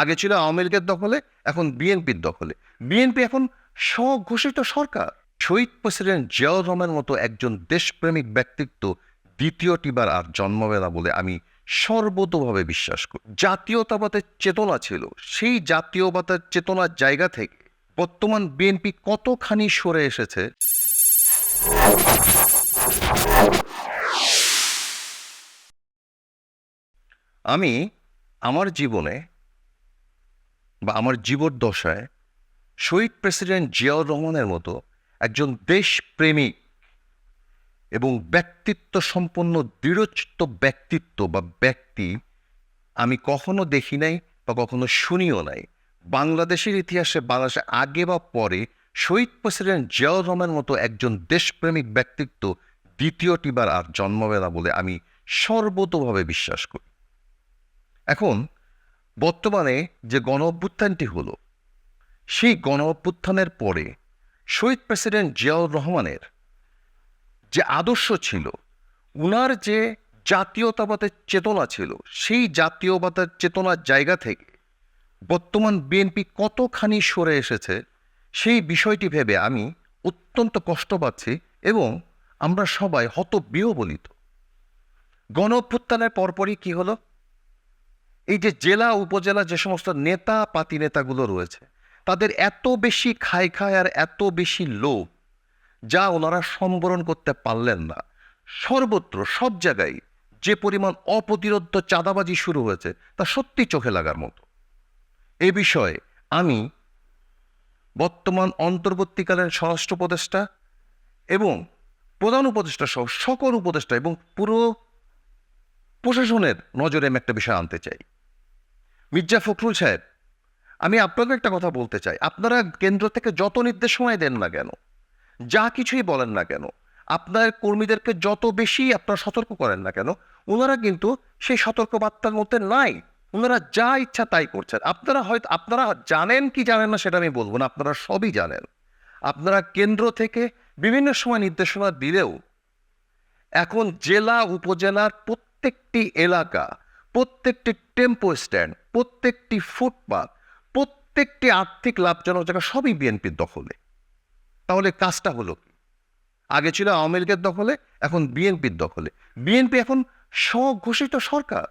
আগে ছিল আওয়ামী লীগের দখলে, এখন বিএনপির দখলে। বিএনপি এখন স্বঘোষিত সরকার। শহীদ প্রেসিডেন্ট জিয়াউর রহমানের মতো একজন দেশপ্রেমিক ব্যক্তিত্ব দ্বিতীয়টিবার আর জন্মাবে না বলে আমি সর্বতোভাবে বিশ্বাস করি। জাতীয়তাবাদের চেতনা ছিল, সেই জাতীয়তাবাদের চেতনার জায়গা থেকে বর্তমান বিএনপি কতখানি সরে এসেছে। আমি আমার জীবনে বা আমার জীবদ্দশায় শহীদ প্রেসিডেন্ট জিয়াউর রহমানের মতো একজন দেশপ্রেমিক এবং ব্যক্তিত্ব সম্পন্ন দৃঢ়চিত্ত ব্যক্তিত্ব বা ব্যক্তি আমি কখনো দেখি নাই বা কখনো শুনিও নাই। বাংলাদেশের ইতিহাসে, বাংলাদেশে আগে বা পরে শহীদ প্রেসিডেন্ট জিয়াউর রহমানের মতো একজন দেশপ্রেমিক ব্যক্তিত্ব দ্বিতীয়টিবার আর জন্মাবে না বলে আমি সর্বতোভাবে বিশ্বাস করি। এখন বর্তমানে যে গণ অভ্যুত্থানটি হলো, সেই গণ অভ্যুত্থানের পরে শহীদ প্রেসিডেন্ট জিয়াউর রহমানের যে আদর্শ ছিল, উনার যে জাতীয়তাবাদের চেতনা ছিল, সেই জাতীয়তাবাদের চেতনার জায়গা থেকে বর্তমান বিএনপি কতখানি সরে এসেছে, সেই বিষয়টি ভেবে আমি অত্যন্ত কষ্ট পাচ্ছি এবং আমরা সবাই হতবিহ্বলিত। গণ অভ্যুত্থানের পরপরই কি হলো? এই যে জেলা উপজেলা যে সমস্ত নেতা পাতি নেতাগুলো রয়েছে, তাদের এত বেশি খায় আর এত বেশি লোভ, যা ওনারা সম্বরণ করতে পারলেন না। সর্বত্র সব জায়গায় যে পরিমাণ অপ্রতিরোধ্য চাঁদাবাজি শুরু হয়েছে, তা সত্যি চোখে লাগার মতো। এ বিষয়ে আমি বর্তমান অন্তর্বর্তীকালীন স্বরাষ্ট্র উপদেষ্টা এবং প্রধান উপদেষ্টা সহ সকল উপদেষ্টা এবং পুরো প্রশাসনের নজরে আমি একটা বিষয় আনতে চাই। মির্জা ফখরুল সাহেব, আমি আপনাদের একটা কথা বলতে চাই। আপনারা কেন্দ্র থেকে যত নির্দেশনাই দেন না কেন, যা কিছুই বলেন না কেন, আপনার কর্মীদেরকে যত বেশি আপনারা সতর্ক করেন না কেন, ওনারা কিন্তু সেই সতর্কবার্তার মধ্যে নাই। ওনারা যা ইচ্ছা তাই করছেন। আপনারা জানেন কি জানেন না সেটা আমি বলবো না, আপনারা সবই জানেন। আপনারা কেন্দ্র থেকে বিভিন্ন সময় নির্দেশনা দিলেও এখন জেলা উপজেলার প্রত্যেকটি এলাকা, প্রত্যেকটি টেম্পো স্ট্যান্ড, প্রত্যেকটি ফুটপাত, প্রত্যেকটি আর্থিক লাভজনক জায়গা সবই বিএনপির দখলে। তাহলে কাজটা হলো কি? আগে ছিল আওয়ামী লীগের দখলে, এখন বিএনপির দখলে। বিএনপি এখন স্বঘোষিত সরকার।